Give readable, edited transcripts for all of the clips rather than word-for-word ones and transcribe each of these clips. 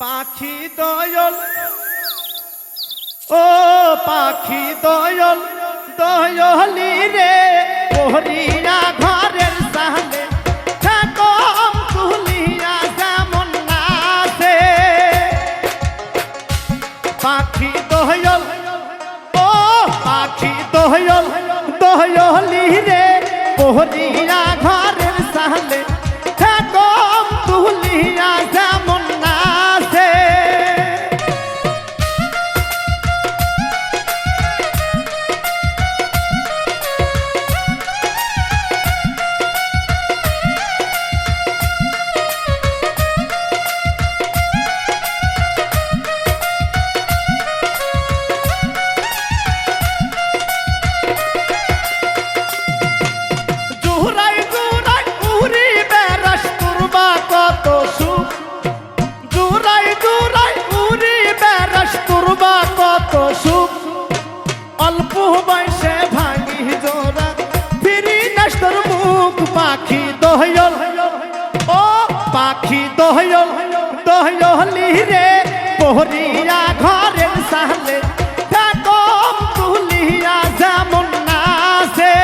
পাখি দয়াল ও পাখি দয়াল দয়ালি রে পহরিয়া ঘরের সামনে থাকম তুলিয়া যেমন নাচে পাখি দয়াল ও পাখি দয়াল দয়ালি রে পহরিয়া ঘরের সামনে থাকম তুলিয়া যেমন নাচে অল্প বয়সে ভাঙি জোড়া ফিরি নাস্তর মুখ পাখি দয়াল ও পাখি দয়াল দয়ালি রে পহরিয়া ঘরের সামনে থাকম তুলিয়া যেমন নাচে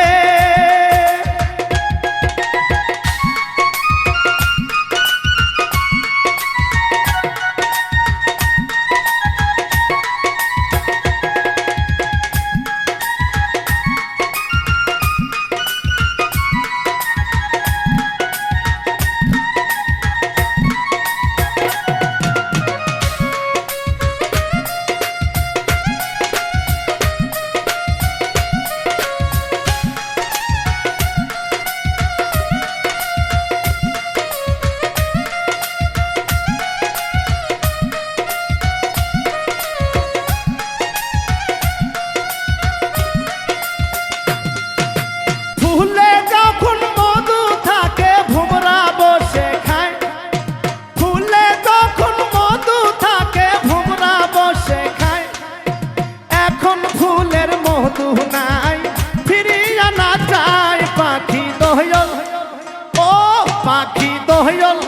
পাখি দয়াল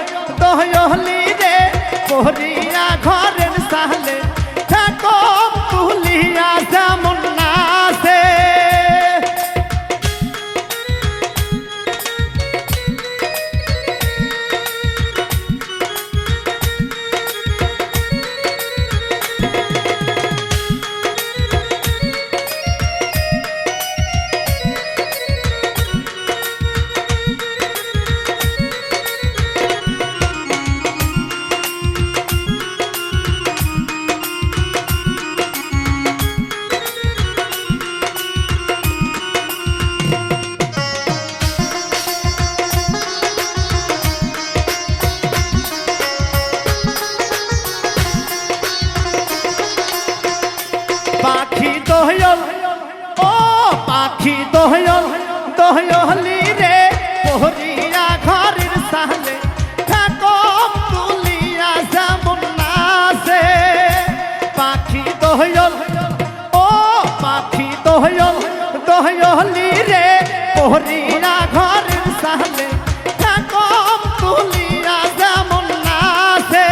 দয়ালি রে পহরিয়া ঘরের সামনে থাকম তুলিয়া যেমন নাচে পাখি দয়াল ও পাখি দয়াল দয়ালি রে পহরিয়া ঘরের সামনে থাকম তুলিয়া যেমন নাচে পাখি দয়াল ও পাখি দয়াল দয়ালি রে পহরিয়া ঘরের সামনে থাকম তুলিয়া যেমন নাচে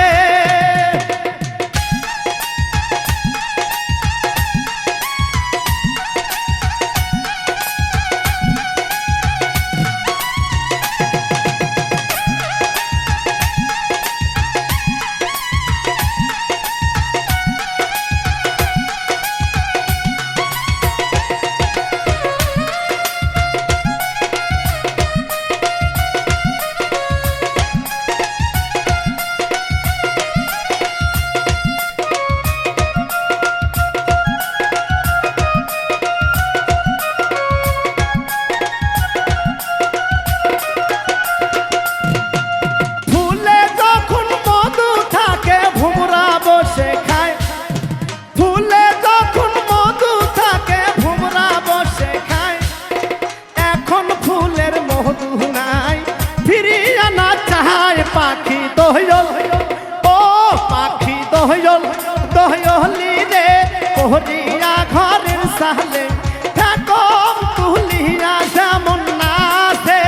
পাখি দয়াল ও পাখি দয়াল দয়ালি রে পহরিয়া ঘরের সামনে থাকম তুলিয়া যেমন নাচে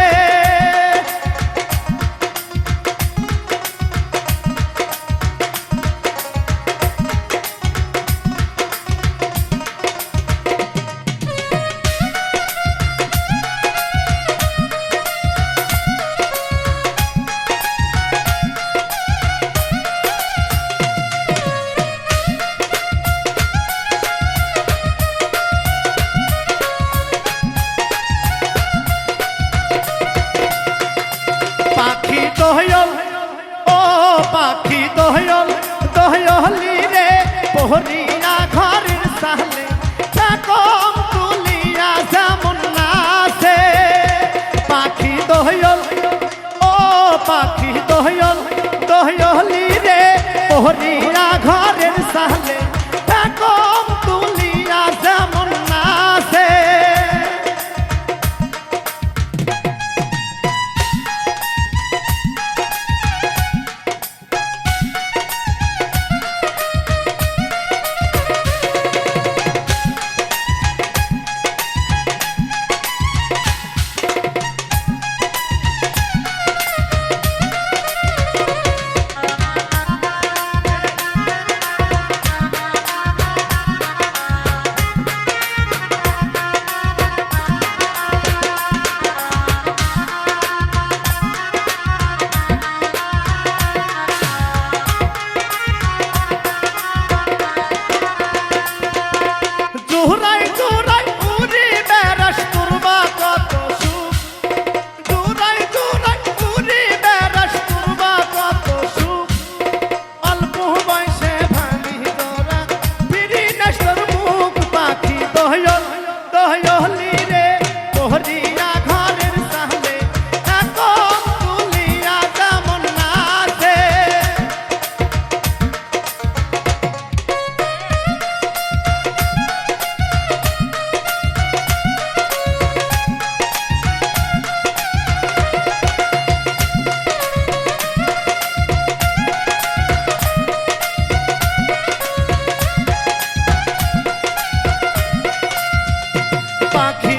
পাখি